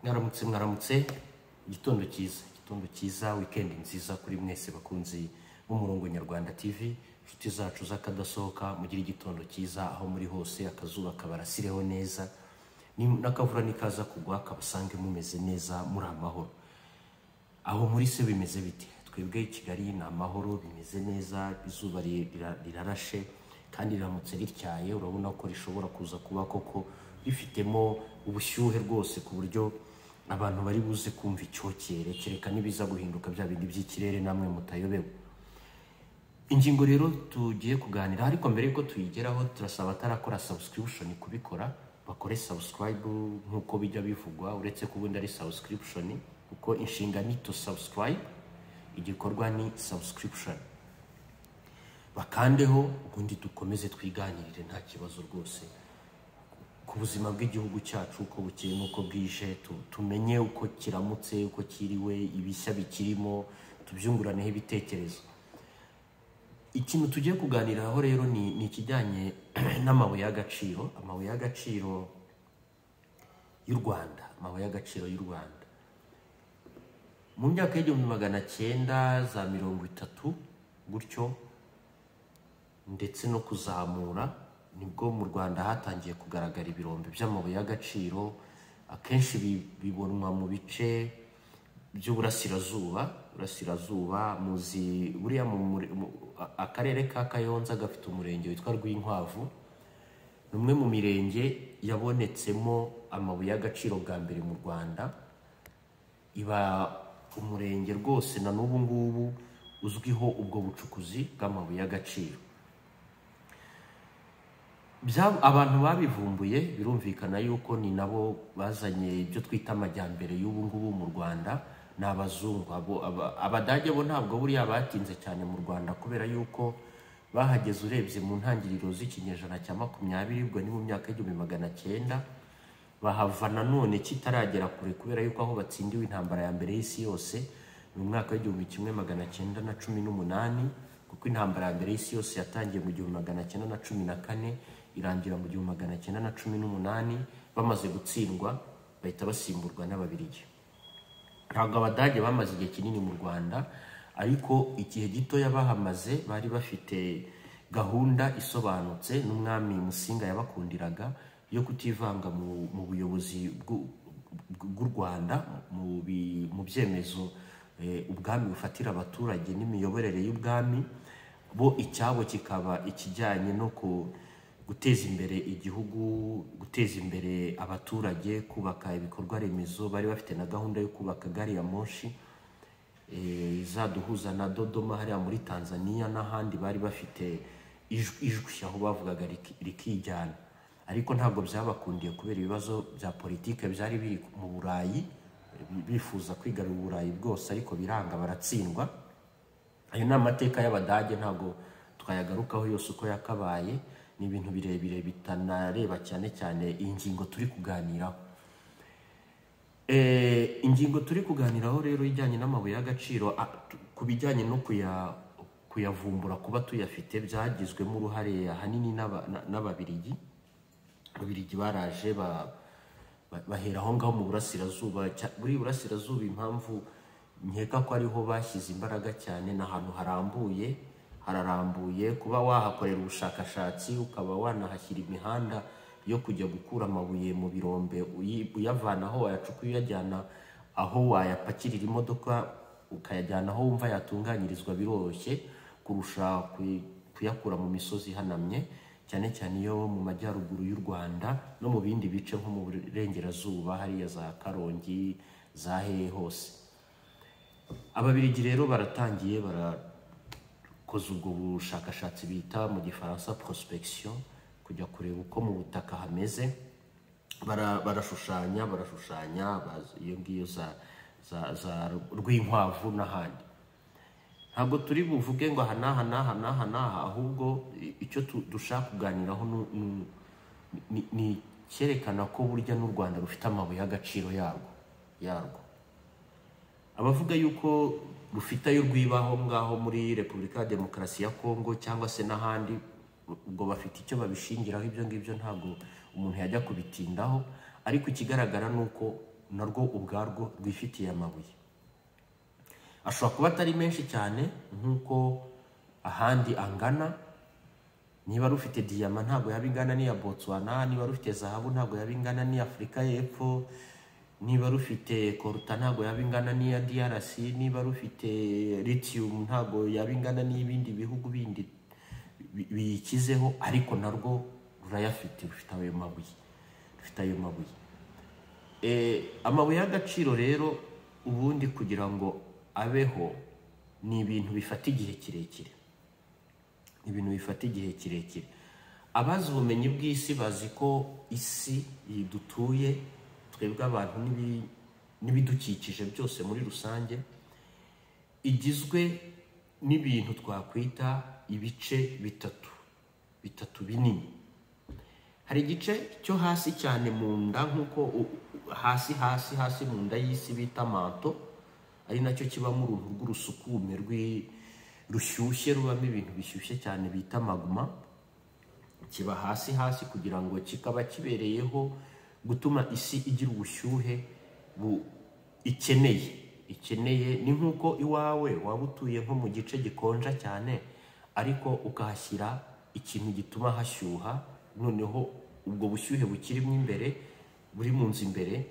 Mwaramutse igitondo cyiza weekend nziza kuri mwese bakunzi b'umurongo Nyarwanda TV, inshuti zacu zakadasohoka mugira igitondo cyiza aho muri hose, akazuba kabarasireho neza n'akavura nikaza kugwa kabasange mumeze neza muri amahoro. Aho muri se bimeze bite? Twebwe Kigali na amahoro bimeze neza, izuba rirarashe kandi riramutse rityaye urabona ko rishobora kuza kuba koko rifitemo ubushyuhe rwose ku buryo abantu bari buze kumva icyokere kereka nibiza guhinduka bya bindi by'ikirere namwe mutayobewe. Ingingo rero tugiye kuganira, ariko mbere yuko tuyigeraho turasaba atarakora subscription kubikora bakore subscribe nkuko bijya bivugwa, uretse kubundi ari subscription kuko inshinga ni to subscribe, igikorwa ni subscription. Bakandeho ubundi dukomeze twiganirire nta kibazo rwose ku buzima bw'igihugu cyacu, uko bukeye nuko bwije, tumenye uko kiramutse, uko kiriwe, ibishya bikirimo, tubyunguraneho ibitekerezo. Ikintu tugiye kuganiraho rero ni ikijyanye n'amabuye y'agaciro, amabuye y'agaciro y'u Rwanda, amabuye y'agaciro y'u Rwanda. Mu myaka y'1930 gutyo ndetse no kuzamura nibwo mu Rwanda hatangiye kugaragara ibirombe by'amabuye y'agaciro. Akenshi bibonwa mu bice by'uburasirazuba, muzi buriya akarere ka Kayonza gafite umurenge witwa Rwinkwavu, numwe mu mirenge yabonetsemo amabuye y'agaciro bwa mbere mu Rwanda. Iba umurenge rwose na n'ubu ngubu uzwiho ubwo bucukuzi bw'amabuye y'agaciro. Abantu babivumbuye birumvikana yuko ni nabo bazanye ibyo twita amajyambere y'ubu ngubu mu Rwanda, ni abazungu. Abadage bo ntabwo buriya batinze cyane mu Rwanda kubera yuko bahageze urebye mu ntangiriro z'ikinyejana cya 20, ubwo ni mu myaka y'1900. Bahava nanone kitaragera kure kubera yuko aho batsindiwe intambara ya mbere y'isi yose mu mwaka w'1918, kuko intambara ya mbere y'isi yose yatangiye mu 1914 irangira mu 1918. Bamaze gutsindwa bahita basimburwa n'Ababiligi. Ntabwo Abadage bamaze igihe kinini mu Rwanda, ariko igihe gito yabahamaze bari bafite gahunda isobanutse n'umwami Musinga yabakundiraga yo kutivanga mu buyobozi bw'u Rwanda, mu byemezo ubwami bufatira abaturage n'imiyoborere y'ubwami. Bo icyabo kikaba ikijyanye no guteza imbere igihugu, guteza imbere abaturage, kubaka ibikorwa remezo. Bari bafite na gahunda yo kubaka gari ya moshi izaduhuza na Dodoma hariya muri Tanzania n'ahandi. Bari bafite ijwi aho bavugaga rikijyana, ariko ntabwo byabakundiye kubera ibibazo bya politike byari biri mu Burayi, bifuza kwigarura Uburayi bwose ariko biranga, baratsindwa. Ayo ni amateka y'Abadage, ntabwo twayagarukaho yose uko yakabaye, ni ibintu birebire bitanareba cyane cyane iyi ngingo turi kuganiraho. Ingingo turi kuganiraho rero ijyanye n'amabuye y'agaciro, ku bijyanye no kuyavumbura, kuba tuyafite byagizwemo uruhare ahanini n'Ababiligi. Ababiligi baraje bahera aho ngaho mu burasirazuba. Buri burasirazuba impamvu nkeka ko ariho bashyize imbaraga cyane, n'ahantu hararambuye kuba wahakorera ubushakashatsi, ukaba wanahashyira imihanda yo kujya gukura amabuye mu birombe, uyavana aho wayacukuye uyajyana aho wayapakirira imodoka, ukayajyana aho wumva yatunganyirizwa biroroshye kurusha kuyakura mu misozi ihanamye, cyane cyane iyo mu majyaruguru y'u Rwanda no mu bindi bice nko mu burengerazuba hariya za Karongi, za hehe hose. Ababiligi rero baratangiye barakoze ubwo bushakashatsi bita mu gifaransa prospection, kujya kureba uko mu butaka hameze. Barashushanya iyo ngiyo za Rwinkwavu n'ahandi. Ntabwo turi buvuge ngo aha n'aha, ahubwo icyo dushaka kuganiraho ni cyerekana ko burya n'u Rwanda rufite amabuye y'agaciro yarwo. Abavuga yuko rufite ayo rwibaho ngaho muri Repubulika ya Demokarasi ya Kongo cyangwa se n'ahandi, ubwo bafite icyo babishingiraho. Ibyo ngibyo ntabwo umuntu yajya kubitindaho, ariko ikigaragara nuko narwo ubwarwo rwifitiye amabuye. Ashobora kuba atari menshi cyane nk'uko ahandi angana. Niba rufite diyama ntabwo yaba ingana n'iya Botswana, niba rufite zahabu ntabwo yaba ingana n'iya Afurika y'Epfo, niba rufite koruta ntabwo yaba ingana n'iya DRC, niba rufite lithium ntabwo yaba ingana n'ibindi bihugu bindi bikizeho, ariko narwo rurayafite, rufite ayo mabuye, rufite ayo mabuye. Amabuye y'agaciro rero ubundi kugira ngo abeho ni ibintu bifata igihe kirekire, ibintu bifata igihe kirekire. Abazi ubumenyi bw'isi bazi ko isi dutuye twebwe abantu n'ibidukikije byose muri rusange igizwe n'ibintu twakwita ibice bitatu binini. Hari igice cyo hasi cyane mu nda, nk'uko hasi mu nda y'isi bita manto, ari nacyo kibamo uruntu rw'urusukume rushyushye, rubamo ibintu bishyushye cyane bita magma. Kiba hasi kugira ngo kikaba kibereyeho gutuma isi igira ubushyuhe ikeneye. Ni nk'uko iwawe waba utuye nko mu gice gikonja cyane, ariko ukahashyira ikintu gituma hashyuha, noneho ubwo bushyuhe bukirimo imbere, buri mu nzu imbere,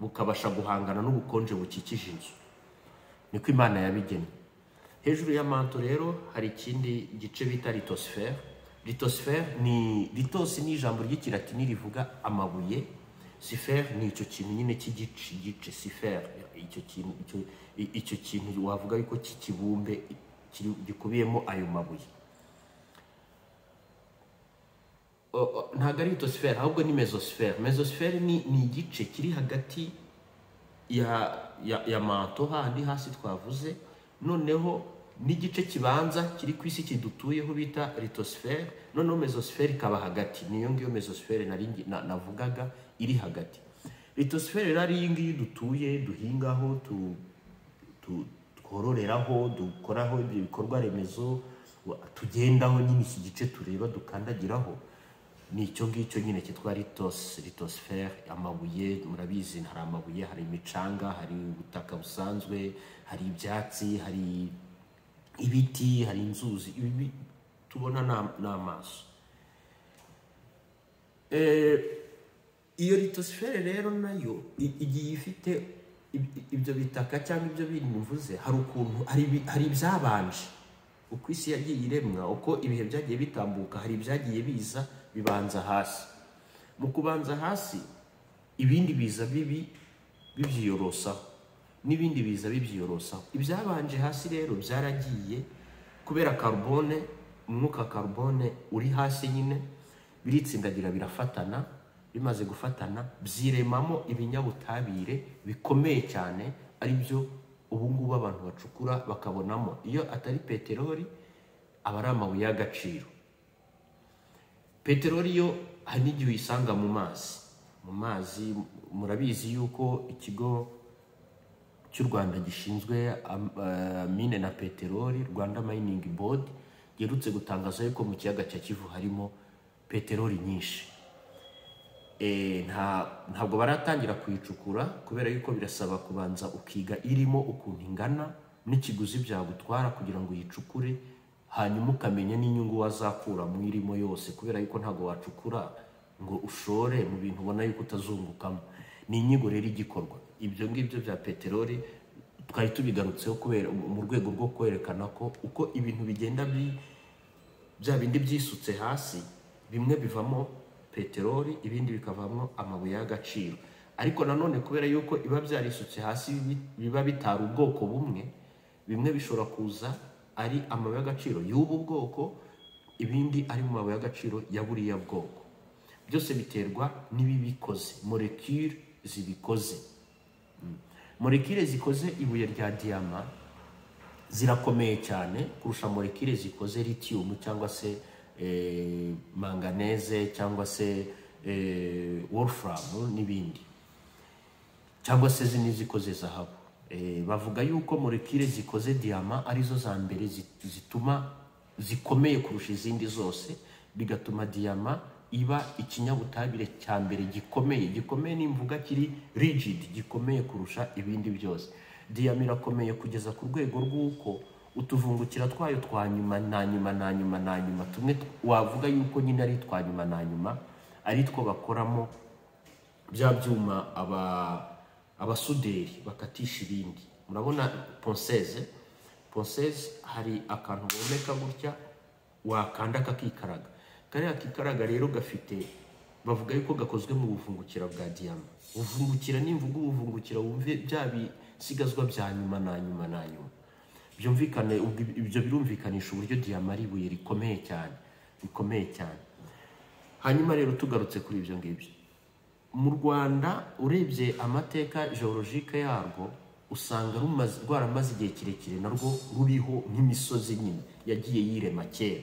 bukabasha guhangana n'ubukonje bukikije inzu. Niko Imana yabigennye. Hejuru ya manto rero hari ikindi gice bita litosfere. Litosfere ni litos, ni ijambo ry'ikilatini rivuga amabuye. Sifere ni icyo kintu nyine cy'igice sifere, icyo kintu wavuga yuko kikibumbe gikubiyemo ayo mabuye. Ntabwo ari litosfere, ahubwo ni mesosfere. Mesosfere ni igice kiri hagati ya manto handi hasi twavuze, noneho n'igice kibanza kiri ku isi kidutuyeho bita litosfere, noneho mesosfere ikaba hagati. Niyo ngiyo mesosfere navugaga iri hagati. Litosfere rero iyi ngiyi dutuye, duhingaho, twororeraho, dukoraho ibyo bikorwa remezo, tugendaho, nyine iki gice tureba dukandagiraho, ni icyo ngicyo nyine cyitwa litosfere. Amabuye murabizi, hari amabuye, hari imicanga, hari ubutaka busanzwe, hari ibyatsi, hari ibiti, hari inzuzi, ibi tubona n'amaso. Iyo litosfere rero nayo igiye ifite ibyo bitaka cyangwa ibyo bintu mvuze. Hari ukuntu hari ibyabanje uko isi yagiye iremwa, uko ibihe byagiye bitambuka, hari ibyagiye biza bibanza hasi. Mu kubanza hasi, ibindi biza bibyiyorosaho, n'ibindi biza bibyiyorosaho. Ibyabanje hasi rero byaragiye kubera carbone, umwuka carbone uri hasi nyine, biritsindagira birafatana. Bimaze gufatana, byiremamo ibinyabutabire bikomeye cyane, ari byo ubungubu abantu bacukura bakabonamo. Iyo atari peteroli, aba ari amabuye y'agaciro. Peteroli yo hari n'igihe uyisanga mu mazi. Murabizi yuko ikigo cy'u Rwanda gishinzwe mine na peteroli, Rwanda Mining Board, giherutse gutangaza yuko mu kiyaga cya Kivu harimo peteroli nyinshi. Ntabwo baratangira kuyicukura kubera yuko birasaba kubanza ukiga irimo ukuntu ingana n'ikiguzi byagutwara kugira ngo uyicukure, hanyuma ukamenya n'inyungu wazakura mu irimo yose, kubera yuko ntabwo wacukura ngo ushore mu bintu ubona yuko utazungukamo. Ni inyigo rero igikorwa. Ibyo ngibyo bya peteroli twari tubigarutseho kubera mu rwego rwo kwerekana ko uko ibintu bigenda bya bindi byisutse hasi, bimwe bivamo peteroli, ibindi bikavamo amabuye y'agaciro. Ariko nanone kubera yuko iba byarisutse hasi biba bitari ubwoko bumwe, bimwe bishobora kuza ari amabuye y'agaciro y'ubu bwoko, ibindi ari mu mabuye y'agaciro ya buriya bwoko. Byose biterwa n'ibibikoze, molecule zibikoze. Molecule zikoze ibuye rya diyama zirakomeye cyane kurusha molecule zikoze lithium cyangwa se manganese cyangwa se wolfram n'ibindi, cyangwa se zikoze zahabu. Bavuga yuko molecule zikoze diyama arizo za mbere zituma zikomeye kurusha izindi zose, bigatuma diyama iba ikinyabutabire cya mbere gikomeye n'imvuga kiri rigid, gikomeye kurusha ibindi byose. Diyama irakomeye kugeza ku rwego rw'uko utuvungukira twayo twa nyuma na nyuma tumwe wavuga yuko nyine ari twa nyuma na nyuma, ari two bakoramo bya byuma abasuderi bakatisha ibindi. Murabona ponceuse hari akantu bomeka gutya wakanda kakikaraga. Kariya kikaraga rero gafite, bavuga yuko gakozwe mu buvungukira bwa diyama. Buvungukira n'imvuga ubuvungukira wumve bya bisigazwa bya nyuma na nyuma. Byumvikane, ibyo birumvikanisha uburyo diyama ari ibuye rikomeye cyane. Hanyuma rero tugarutse kuri ibyo ngibyo, mu Rwanda urebye amateka geologique yarwo usanga rwaramaze igihe kirekire narwo ruriho nk'imisozi nyine yagiye yirema kera.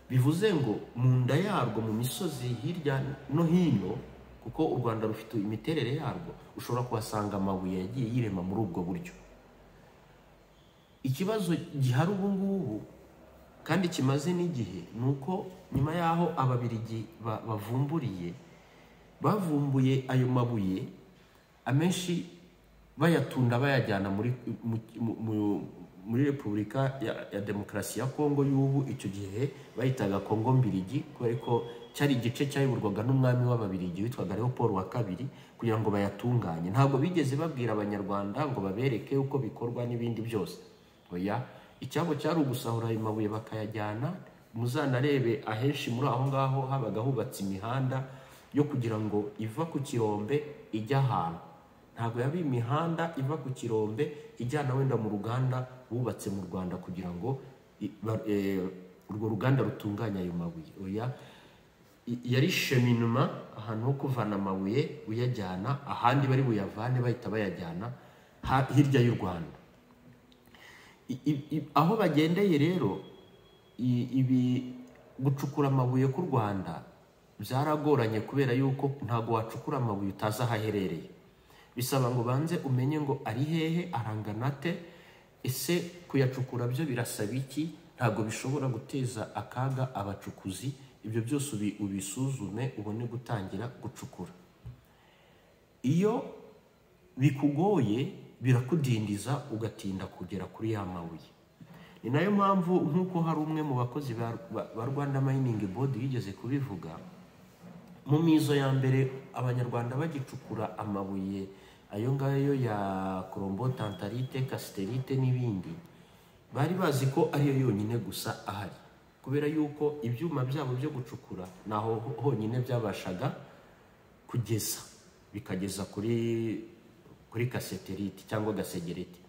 Bivuze ngo mu nda yarwo mu misozi hirya no hino, kuko u Rwanda rufite imiterere yarwo, ushobora kuhasanga amabuye yagiye yirema muri ubwo buryo. Ikibazo gihari ubu ngubu kandi kimaze n'igihe, nuko nyuma yaho ababirigi bavumbuye ayo mabuye, amenshi bayatunda bayajyana muri Repubulika ya Demokarasi ya Kongo y'ubu, icyo gihe bayitaga Kongo Mbirigi, kubera ko cyari igice cyayoborwaga n'umwami w'ababirigi witwaga Leopold wa kabiri, kugira ngo bayatunganye. Ntabwo bigeze babwira abanyarwanda ngo babereke uko bikorwa n'ibindi byose. Oya, icyabo cyari ugusahura ayo mabuye bakayajyana. Muzanarebe ahenshi muri aho ngaho habaga hubatse imihanda yo kugira ngo iva ku kirombe ijya ahantu. Ntabwo yaba imihanda iva ku kirombe ijyana wenda mu ruganda bubatse mu Rwanda kugira ngo urwo ruganda rutunganya ayo mabuye. Oya, yari cheminema, ahantu ho kuvana amabuye uyajyana ahandi bari buyavane, bahita bayajyana hirya y'u Rwanda. Aho bagendeye rero, ibi gucukura amabuye ku Rwanda byaragoranye, kubera yuko ntago wacukura amabuye utazi aho aherereye. Bisaba ngo banze umenye ngo ari hehe, arangana te, ese kuyacukura byo birasaba iki, ntago bishobora guteza akaga abacukuzi. Ibyo byose ubisuzume ubone gutangira gucukura. Iyo bikugoye birakudindiza ugatinda kugera kuri ya mabuye. Ni nayo mpamvu nk'uko hari umwe mu bakozi ba Rwanda Mining Board yigeze kubivuga, mu mizo ya mbere abanyarwanda bagicukura amabuye ayo ngayo ya Colombo, Tantalite, Casterite n'ibindi, bari bazi ko ariyo yonyine gusa ahari, kubera yuko ibyuma byabo byo gucukura naho honyine byabashaga kugeza, bikageza kuri Casterite cyangwa Gasegereti.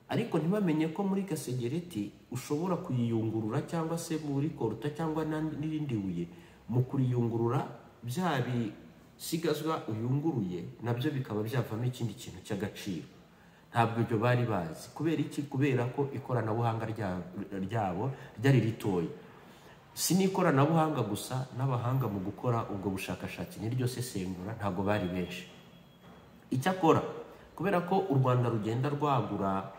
Ariko ntibamenye ko muri Gasegereti ushobora kuyiyungurura, cyangwa se muri Koruta cyangwa n'irindi buye, mu kuriyungurura bya bisigazwa uyunguruye nabyo bikaba byavamo ikindi kintu cy'agaciro. Ntabwo ibyo bari bazi. Kubera iki? Kubera ko ikoranabuhanga ryabo ryari ritoya. Si n'ikoranabuhanga gusa, n'abahanga mu gukora ubwo bushakashatsi n'iryo sesengura ntabwo bari benshi. Icyakora kubera ko u Rwanda rugenda rwagura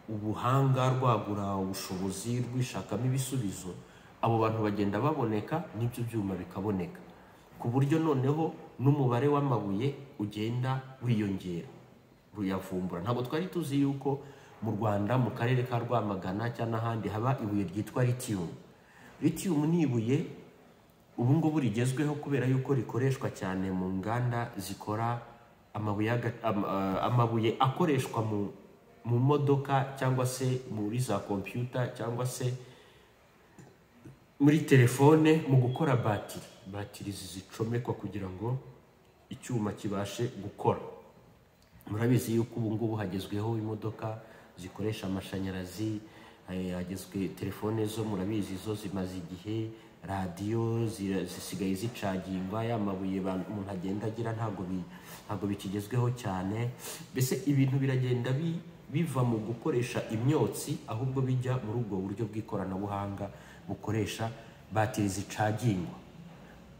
ubuhanga, rwagura ubushobozi, rwishakamo ibisubizo, abo bantu bagenda baboneka, n'ibyo byuma bikaboneka, ku buryo noneho n'umubare w'amabuye ugenda wiyongera, ruyavumbura. Ntabwo twari tuzi yuko mu Rwanda mu karere ka Rwamagana cyangwa n'ahandi haba ibuye ryitwa lithium. Lithium ni ibuye ubu ngubu rigezweho, kubera yuko rikoreshwa cyane mu nganda zikora amabuye akoreshwa mu modoka, cyangwa se muri za computer, cyangwa se muri telefone, mu gukora batiri zicomekwa kugira ngo icyuma kibashe gukora. Murabizi yuko ubu ngubu hagezweho imodoka zikoresha amashanyarazi, hagezwe telefone zo murabizi zo zimaze igihe, radiyo zisigaye zicagingwa, ya mabuye umuntu agenda agira ntabwo bikigezweho cyane. Mbese ibintu biragenda biva mu gukoresha imyotsi, ahubwo bijya muri ubwo buryo bw'ikoranabuhanga bukoresha batiri zicagingwa.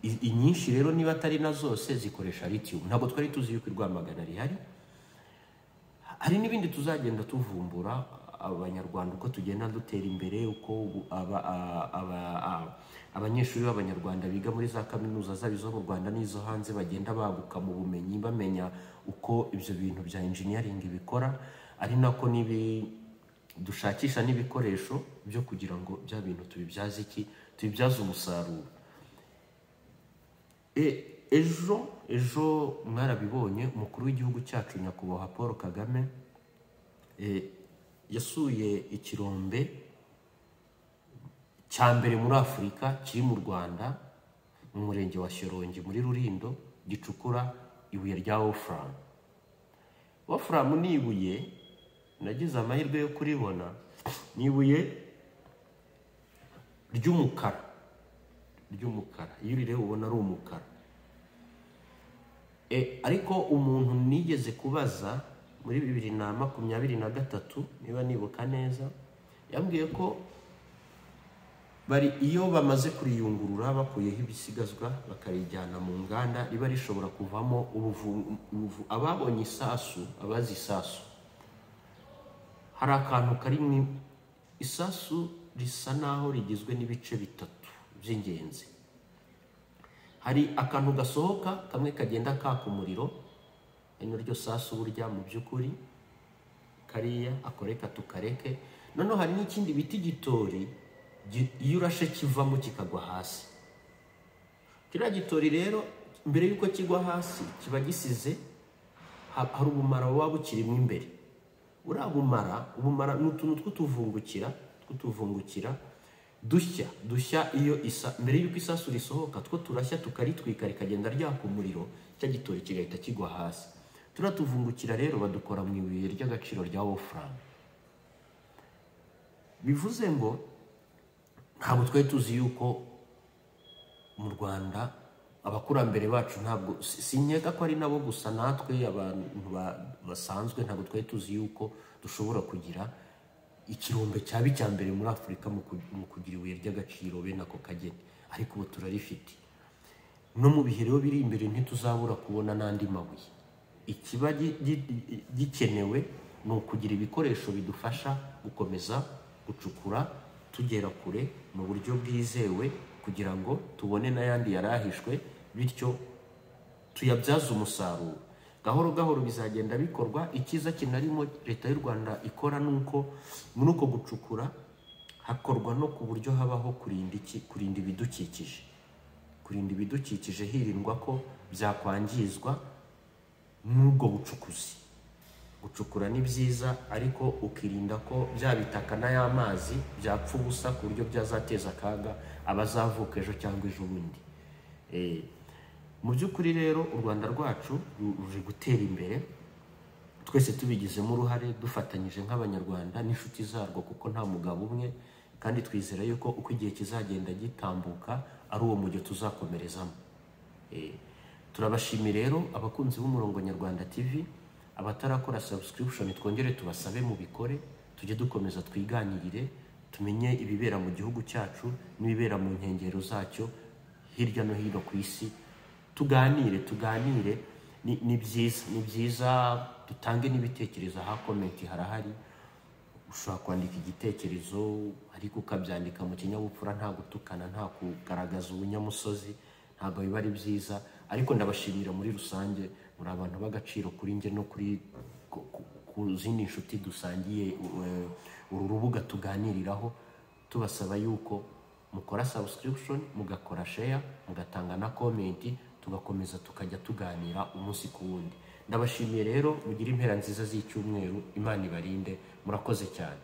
Inyinshi rero niba atari na zose zikoresha lithium. Ntabwo twari tuzi yuko i Rwamagana rihari. Hari n'ibindi tuzagenda tuvumbura abanyarwanda uko tugenda dutera imbere, uko abanyeshuri b'abanyarwanda biga muri za kaminuza zaba izo mu Rwanda n'izo hanze bagenda baguka mu bumenyi, bamenya uko ibyo bintu bya engineering bikora, ari nako dushakisha n'ibikoresho byo kugira ngo bya bintu tubibyaze umusaruro. Ejo mwarabibonye, umukuru w'igihugu cyacu nyakubahwa Paul Kagame yasuye ikirombe cya mbere muri Afurika kiri mu Rwanda mu murenge wa Shyorongi muri Rulindo, gicukura ibuye rya Wolfram. Wolfram ni ibuye nagize amahirwe yo kuribona, ni ibuye ry'umukara, iyo urireba ubona ari umukara. Ariko umuntu nigeze kubaza muri 2023 niba nibuka neza, yambwiye ko iyo bamaze kuriyungurura bakuyeho ibisigazwa bakarijyana mu nganda, riba rishobora kuvamo ababonye isasu, abazi isasu, hari akantu kari mu isasu risa naho rigizwe n'ibice bitatu by'ingenzi. Hari akantu gasohoka kamwe kagenda kaka umuriro, ino ryo sasu burya mu by'ukuri kariya akoreka tukareke. Noneho hari n'ikindi biti gitori, iyo urashe kivamo kikagwa hasi. Kiriya gitori rero mbere yuko kigwa hasi kiba gisize hari ubumara buba bukirimo imbere. Uriya ubumara ni utuntu tw'utuvungukira dushya iyo mbere yuko isasu risohoka, two turashya tukaritwika rikagenda ryaka umuriro, cya gitori kigahita kigwa hasi. Turatuvungukira rero badukora mu ibuye ry'agaciro rya Wolfram. Bivuze ngo ntabwo twari tuzi yuko mu Rwanda abakurambere bacu, ntabwo sinkeka ko ari nabo gusa, natwe abantu basanzwe ntabwo twari tuzi yuko dushobora kugira ikirombe cyaba icya mbere muri Afurika mu kugira ibuye ry'agaciro bene ako kageni. Ariko ubu turarifite. No mu bihe rero biri imbere ntituzabura kubona n'andi mabuye. Ikiba gikenewe ni ukugira ibikoresho bidufasha gukomeza gucukura tugera kure mu buryo bwizewe, kugira ngo tubone n'ayandi yarahishwe, bityo tuyabyaze umusaruro. Gahoro gahoro bizagenda bikorwa. Ikiza kinarimo leta y'u Rwanda ikora nuko muri uko gucukura hakorwa no ku buryo habaho kurinda ibidukikije, hirindwa ko byakwangizwa n'ubwo bucukuzi. Gucukura ni byiza, ariko ukirinda ko bya bitaka n'ay'amazi byapfa ubusa ku buryo byazateza akaga abazavuka ejo cyangwa ejo bundi. Mu by'ukuri rero u Rwanda rwacu ruri gutera imbere, twese tubigizemo uruhare, dufatanyije nk'abanyarwanda n'inshuti zarwo, kuko nta mugabo umwe, kandi twizera yuko uko igihe kizagenda gitambuka ari uwo mujyo tuzakomerezamo. Turabashimira rero abakunzi b'Umurongo Nyarwanda TV, abatarakora subscription twongere tubasabe mu bikore, tujye dukomeza twiganirire, tumenye ibibera mu gihugu cyacu n'ibibera mu nkengero zacyo hirya no hino ku isi. Tuganire ni byiza, dutange n'ibitekerezo. aha comment harahari, ushobora kwandika igitekerezo ariko ukabyandika mu kinyabupfura, nta gutukana, nta kugaragaza ubunyamusozi, ntabwo biba ari byiza. Ariko ndabashimira muri rusange, muri abantu b'agaciro kuri nge no kuri ku zindi nshuti dusangiye uru rubuga tuganiriraho, tubasaba yuko mukora subscription, mugakora share, mugatanga na comment, tugakomeza tukajya tuganira umunsi ku wundi. Ndabashimiye rero, mugire impera nziza z'icyumweru, Imana ibarinde, murakoze cyane.